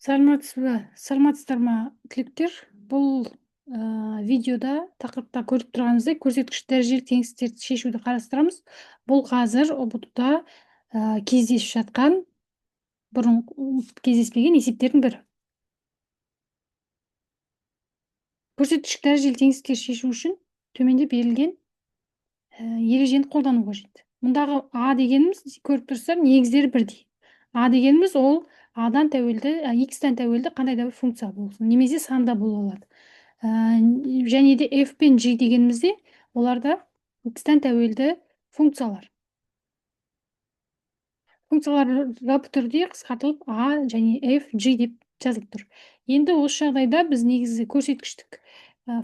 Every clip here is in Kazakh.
Саламатсыздар ма, түлектер? Бұл видеода тақырыпта көріп тұрғаныңыздай көрсеткіш дәрежелік теңестіктерді шешуді қарастырамыз. Бұл қазір ұбт-да кездесіп жатқан, бұрын кездеспеген есептердің бірі. Көрсеткіш дәрежелік теңестіктерді шешу үшін төменде берілген ережені қолдану қажет. Мұндағы а дегеніміз, көріп тұрсыздар, негіздері бірдей. А дегеніміз ол адан тәуелді, x-тен тәуелді қандай да бір функция болсын, немесе санда бола алады. Және де f пен g дегенімізде оларда x-тен тәуелді функциялар. Функциялар жалпы түрде қысқартылып a және f, g деп жазылып тұр. Енді осы жағдайда біз негізі көрсеткіштік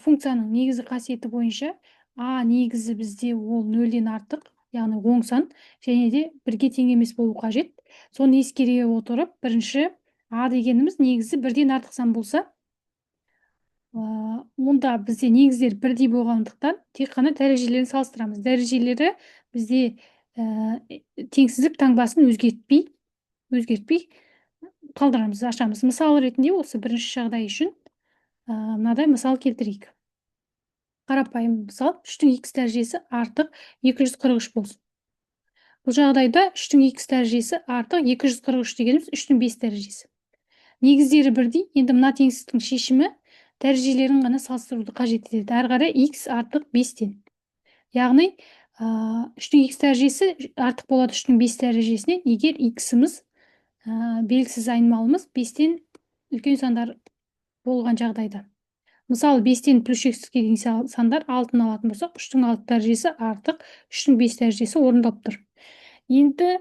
функцияның негізі қасиеті бойынша a негізі бізде ол 0-ден артық, яғни оң сан, және де 1-ге тең емес болу қажет. Соны ескере отырып, бірінші a дегеніміз негізі 1-ден артық сан болса, онда бізде негіздер бірдей болғандықтан тек қана дәрежелерін салыстырамыз. Дәрежелері бізде теңсіздік таңбасын өзгертпей қалдырамыз, ашамыз. Мысал ретінде осы бірінші жағдай үшін мынадай мысал келтірейік. Қарапайым мысал, 3-тің x дәрежесі артық 243 болсын. Бұл жағдайда 3-тің x дәрежесі артық 243 дегеніміз 3-тің 5 дәрежесі. Негіздері бірдей, енді мына теңсіздіктің шешімі дәрежелерін ғана салыстыруды қажет етеді. Әрі қарай x артық 5-тен. Яғни 3-тің x дәрежесі артық болады 3-тің 5 дәрежесінен, егер x-іміз белгісіз айнымалымыз 5-тен үлкен сандар болған жағдайда. Мысалы, 5-тен плюс x-ке дейін сандар 6-ны алатын болсақ, 3-тің 6 дәрежесі артық 3-тің 5 дәрежесі орындалып тұр. Енді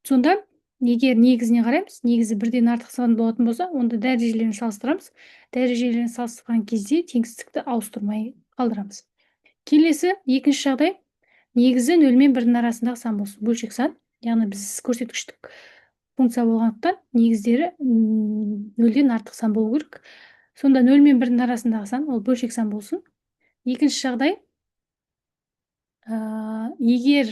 сонда егер негізіне қараймыз, негізі 1-ден артық сан болатын болса, онда дәрежелерін салыстырамыз. Дәрежелерін салыстырған кезде теңсіздікті ауыстырмай қалдырамыз. Келесі, екінші жағдай, негізі 0 мен 1-дің арасындағы сан болсын, бөлшек сан. Яғни біз көрсеткіштік функция болғандықтан негіздері 0-ден артық сан болу керек. Сонда 0 мен 1-дің арасындағы сан ол бөлшек сан болсын. Екінші жағдай, егер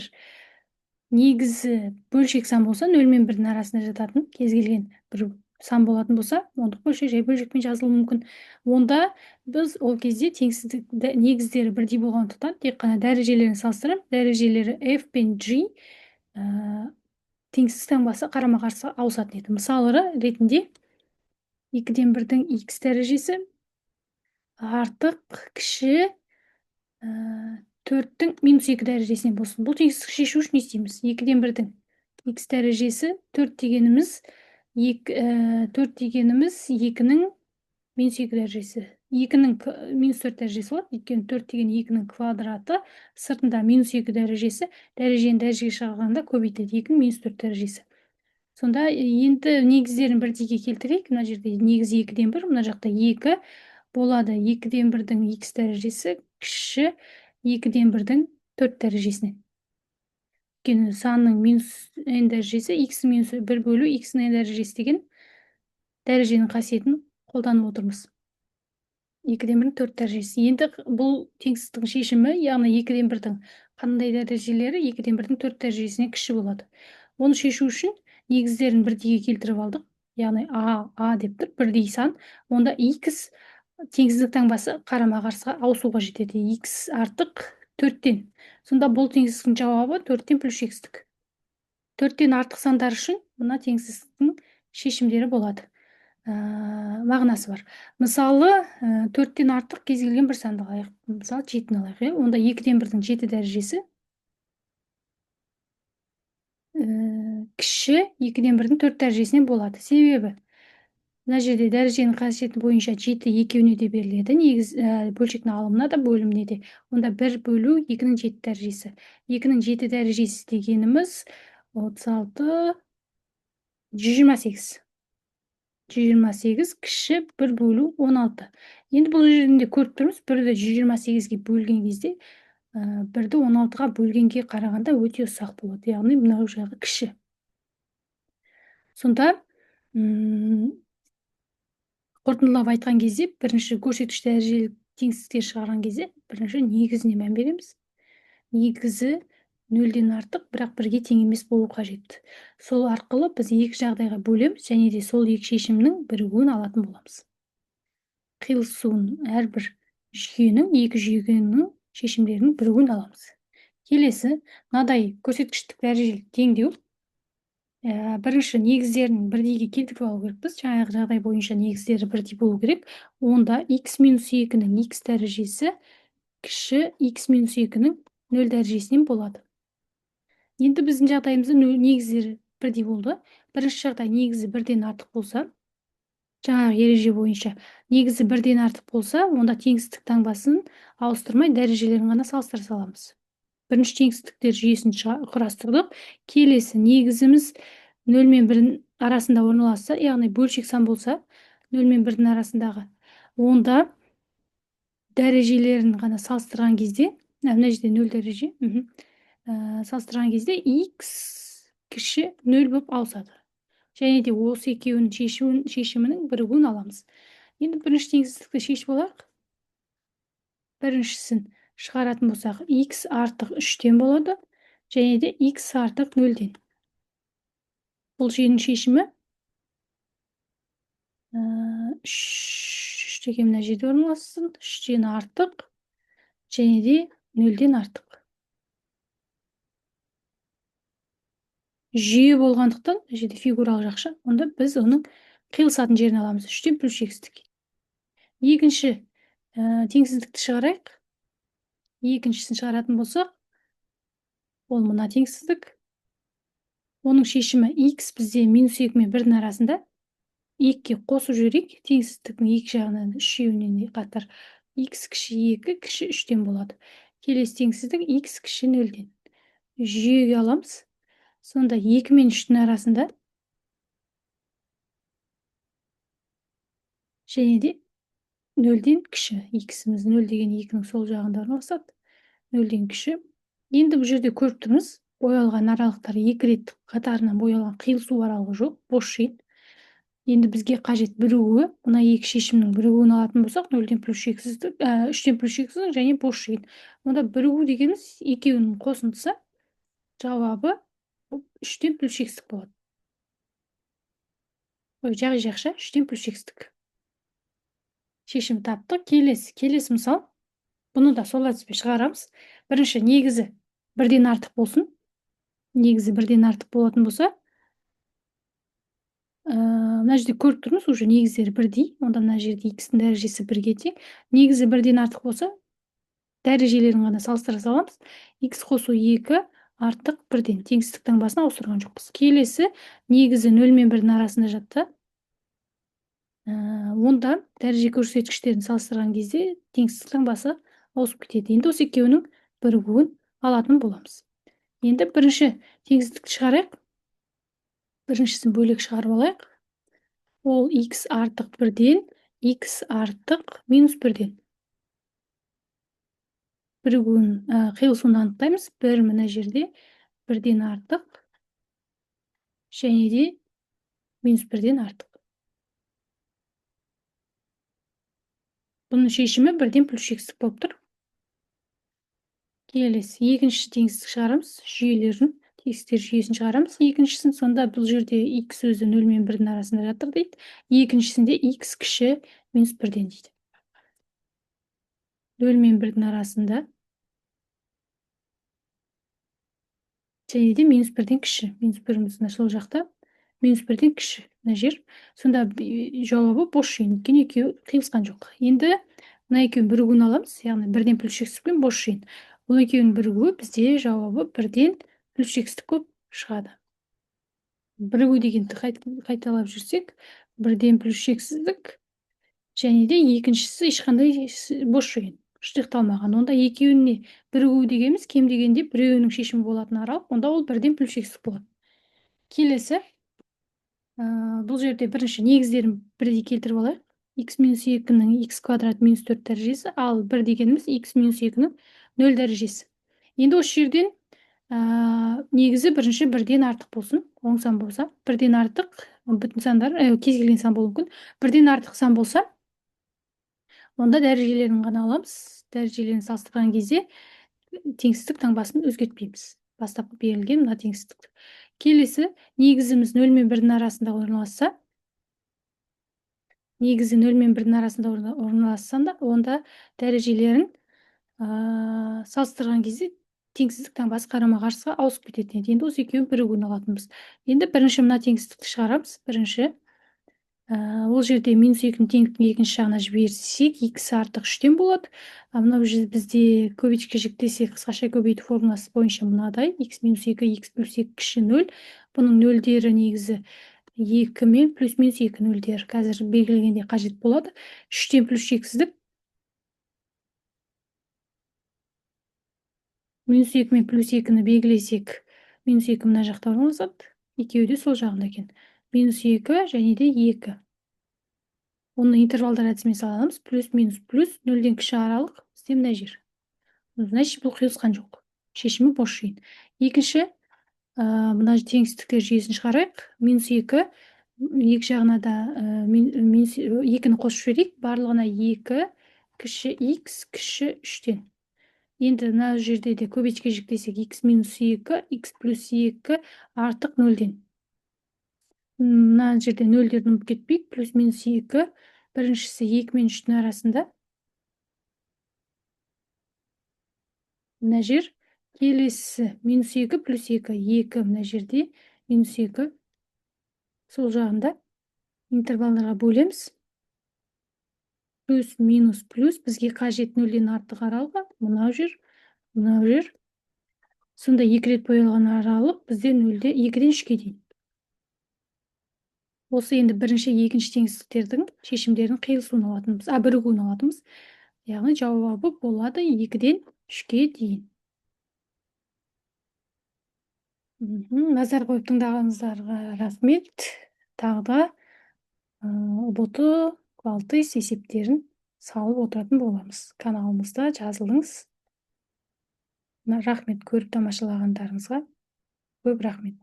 негізі бөлшек сан болса, 0 мен 1-дің арасында жататын кез келген бір сан болатын болса, ондық бөлшек жай бөлшекпен жазылуы мүмкін. Онда біз ол кезде теңсіздік негіздері бірдей болғандықтан тек қана дәрежелерін салыстырамыз. Дәрежелері f пен g теңсіздік таңбасы қарама-қарсы ауысатын еді. Мысалы ретінде 2-ден 1-дің x дәрежесі артық кіші 4-тің минус 2 дәрежесінен болсын. Бұл теңсіздік шешу үшін не істейміз? 2-ден 1-дің x дәрежесі 4 дегеніміз 2-ның минус 2 дәрежесі. 2-ның минус 4 дәрежесі болады. Өйткені 4 деген 2-ның квадраты, сыртында минус 2 дәрежесі, дәрежені дәрежеге шығарғанда көбейтіледі. 2-ның минус 4 дәрежесі. Сонда енді негіздерін бірдейге келтірейік. Мына жерде негізі 2-ден 1, мына жақта 2 болады. 2-ден 1-дің x дәрежесі кіші 2-ден 1-дің 4 дәрежесінен. Өйткені санның минус n дәрежесі x минус 1 бөлу x-ның n дәрежесі деген дәреженің қасиетін қолданып отырмыз. 2-ден 1-дің 4 дәрежесі. Енді бұл теңсіздіктің шешімі, яғни 2-ден 1-дің қандай дәрежелері 2-ден 1-дің 4 дәрежесіне кіші болады. Оны шешу үшін негіздерін бірдейге келтіріп алдық. Яғни a деп тұр, бірдей сан. Онда x теңсіздік таңбасы қарама-қарсыға ауысуға жетеді. x артық 4-тен. Сонда бұл теңсіздіктің жауабы 4-тен плюс x-тік. 4-тен артық сандар үшін мына теңсіздіктің шешімдері болады. Мағынасы бар. Мысалы, 4-тен артық кез келген бір санды алайық. Мысалы, 7-ні алайық. Онда 2-ден 1-дің 7 дәрежесі кіші 2-ден 1-дің 4 дәрежесінен болады. Себебі мына жерде дәреженің қасиеті бойынша 7 екеуіне де беріледі. Негіз бөлшектің алымына да, бөліміне де. Онда 1 бөлу 2-ның 7 дәрежесі. 2-ның 7 дәрежесі дегеніміз 36, 128. 128 кіші 1 бөлу 16. Енді бұл жерінде көріп тұрмыз, 1-ді 128-ге бөлген кезде 1-ді 16-ға бөлгенге қарағанда өте ұсақ болады. Яғни мынау жағы кіші. Сонда қорытындылап айтқан кезде, бірінші көрсеткіш дәрежелік теңсіздіктер шығарған кезде, бірінші негізіне мән береміз. Негізі нөлден артық, бірақ бірге тең емес болу қажет. Сол арқылы біз екі жағдайға бөлеміз және де сол екі шешімнің бірігуін алатын боламыз. Қиылысуын әрбір жүйенің, екі жүйенің шешімдерінің бірігуін аламыз. Келесі, мынадай көрсеткіштік дәрежелік теңдеу. Бірінші негіздерін бірдейге келтіріп алу керекпіз. Жаңағы жағдай бойынша негіздері бірдей болу керек. Онда x минус 2-нің x дәрежесі кіші x минус 2-нің 0 дәрежесінен болады. Енді біздің жағдайымызда негіздері бірдей болды. Бірінші жағдай негізі бірден артық болса, жаңағы ереже бойынша негізі бірден артық болса, онда теңсіздік таңбасын ауыстырмай дәрежелерін ғана салыстыра саламыз. Бірінші теңсіздіктер жүйесін құрастырдық. Келесі негізіміз 0 мен 1 арасында орналасса, яғни бөлшек сан болса, 0 мен 1 арасындағы, онда дәрежелерін ғана салыстырған кезде, мына жерде 0 дәреже, салыстырған кезде x кіші 0 болып ауысады. Және де осы екеуінің шешімінің бірігуін аламыз. Енді бірінші теңсіздікті шешіп алайық. Біріншісін шығаратын болсақ, x артық 3-тен болады, және де x артық 0-ден. Бұл жүйенің шешімі 3 деген мына жерде орналассын, 3-тен артық, және де 0-ден артық. Жүйе болғандықтан, жерде фигуралық жақша, онда біз оның қиылысатын жерін аламыз. 3-тен плюс x-тік. Екінші теңсіздікті шығарайық. Екіншісін шығаратын болсақ, ол мына теңсіздік. Оның шешімі x бізде минус 2 мен 1-дің арасында. 2-ке қосып жіберейік. Теңсіздіктің екі жағынан үшеуінен қатар x кіші 2 кіші 3-тен болады. Келесі теңсіздік x кіші 0-ден. Жүйеге аламыз. Сонда 2 мен 3-тің арасында және де 0-ден кіші. X-іміз 0 деген 2-нің сол жағында орналасады. 0-ден кіші. Енді бұл жерде көріп тұрмыз, боялған аралықтар 2 рет қатарынан боялған, қиылысу аралығы жоқ, бос жиын. Енді бізге қажет бірігуі, мына екі шешімнің бірігуін алатын болсақ, 0-ден плюс x-тің, 3-тен плюс x-тің және бос жиын. Онда бірігу дегеніміз екеуінің қосындысы, жауабы 3-тен плюс x-тік болады. Жағы жақша 3-тен плюс x-тік. Шешім таптық. Келесі мысал. Бұны да сол әдіспен шығарамыз. Бірінші негізі бірден артық болсын. Негізі бірден артық болатын болса, мына жерде көріп тұрмыз, уже негіздері бірдей. Онда мына жерде x-тің дәрежесі 1-ге тең. Негізі бірден артық болса, дәрежелерін ғана салыстыра саламыз. x қосу 2 артық 1-ден. Теңсіздік таңбасын ауыстырған жоқпыз. Келесі негізі 0 мен 1-дің арасында жатты. Онда дәреже көрсеткіштерін салыстырған кезде теңсіздік таңбасы ауысып кетеді. Енді осы екеуінің бірігуін алатын боламыз. Енді бірінші теңсіздікті шығарайық. Біріншісін бөлек шығарып алайық. Ол x артық 1-ден, x артық минус 1-ден. Бірігуін, қиылысуын анықтаймыз. 1 мына жерде 1-ден артық, және де минус 1-ден артық. Бұның шешімі 1-ден плюс x-тік болып тұр. Келесі, екінші теңсіздік шығарамыз. Жүйелерін, теңсіздіктер жүйесін шығарамыз. Екіншісін, сонда бұл жерде x өзі 0 мен 1-дің арасында жатыр дейді. Екіншісінде x кіші минус 1-ден дейді. 0 мен 1-дің арасында және де минус 1-ден кіші. Минус 1-іміз сол жақта. Минус 1-ден кіші. Мына жер. Сонда жауабы бос жиын. Өйткені екеуі қиылысқан жоқ. Енді мына екеуін бірігуін аламыз. Яғни 1-ден плюс x-тік пен бос жиын. Бұл екеуінің бірігуі бізде жауабы 1-ден плюс x-тік болып шығады. Бірігу дегенді қайталап жүрсек, 1-ден плюс x-тік және де екіншісі ешқандай бос жиын. Штрихталмаған. Онда екеуіне бірігу дегеніміз кем дегенде біреуінің шешімі болатын аралық, онда ол 1-ден плюс x-тік болады. Келесі, бұл жерде бірінші негіздерін бірдей келтіріп алайық. x минус 2-нің x квадрат минус 4 дәрежесі, ал 1 дегеніміз x минус 2-нің 0 дәрежесі. Енді осы жерден негізі бірінші 1-ден артық болсын. Оң сан болса, 1-ден артық, бүтін сандар, кез келген сан болуы мүмкін. 1-ден артық сан болса, онда дәрежелерін ғана аламыз. Дәрежелерін салыстырған кезде теңсіздік таңбасын өзгертпейміз. бастапқы берілген мына теңсіздік. Келесі, негізіміз 0 мен 1-дің арасында орналасса, негізі 0 мен 1-дің арасында орналассанда, онда дәрежелерін салыстырған кезде теңсіздіктің басы қарама-қарсыға ауысып кететін еді. Енді осы екеуін бірігуін алатынбыз. Енді бірінші мына теңсіздікті шығарамыз. Бірінші ол жерде -2-ні теңдіктің екінші жағына жіберсек, x артық 3-тен болады. Мынау бізде көбейтішке жіктесек, қысқаша көбейту формуласы бойынша мынадай: x - 2, x + 2 кіші 0. Бұның нөлдері негізі 2 мен +-2 нөлдер. Қазір белгілегенде қажет болады. 3-тен плюс шексіздік. -2 мен +2-ні белгілесек, -2 мына жақта орналасады. Екеуі де сол жағында екен. -2 және де 2. Оны интервалдар әдісімен саламыз. Плюс, минус, плюс, 0-ден кіші аралық бізде мына жер. Значит, бұл қиылысқан жоқ. Шешімі бос жиын. Екінші, мына теңсіздіктер жүйесін шығарайық. -2, екі жағына да -2-ні қосып жіберейік. Барлығына 2 кіші x кіші 3-тен. Енді мына жерде де көбейтішке жіктесек, x - 2, x + 2 артық 0-ден. Мына жерде 0-дерді ұмытып кетпейік. +-2. Біріншісі 2 мен 3-тің арасында. Мына жер. Келесі -2 + 2. 2 мына жерде. -2 сол жағында. Интервалдарға бөлеміз. Плюс, минус, плюс. Бізге қажет 0-ден артық аралығы. Мынау жер. Мынау жер. Сонда 2 рет боялған аралық бізде 2-ден 3-ге дейін. Осы енді бірінші, екінші теңсіздіктердің шешімдерін қиылысуын алатынбыз, бірігуін алатынбыз. Яғни жауабы болады 2-ден 3-ге дейін. Назар қойып тыңдағаныңыздарға рахмет. Тағы да ұбт квалтист есептерін салып отыратын боламыз. Каналымызда жазылыңыз. Рахмет, көріп тамашалағандарыңызға көп рахмет.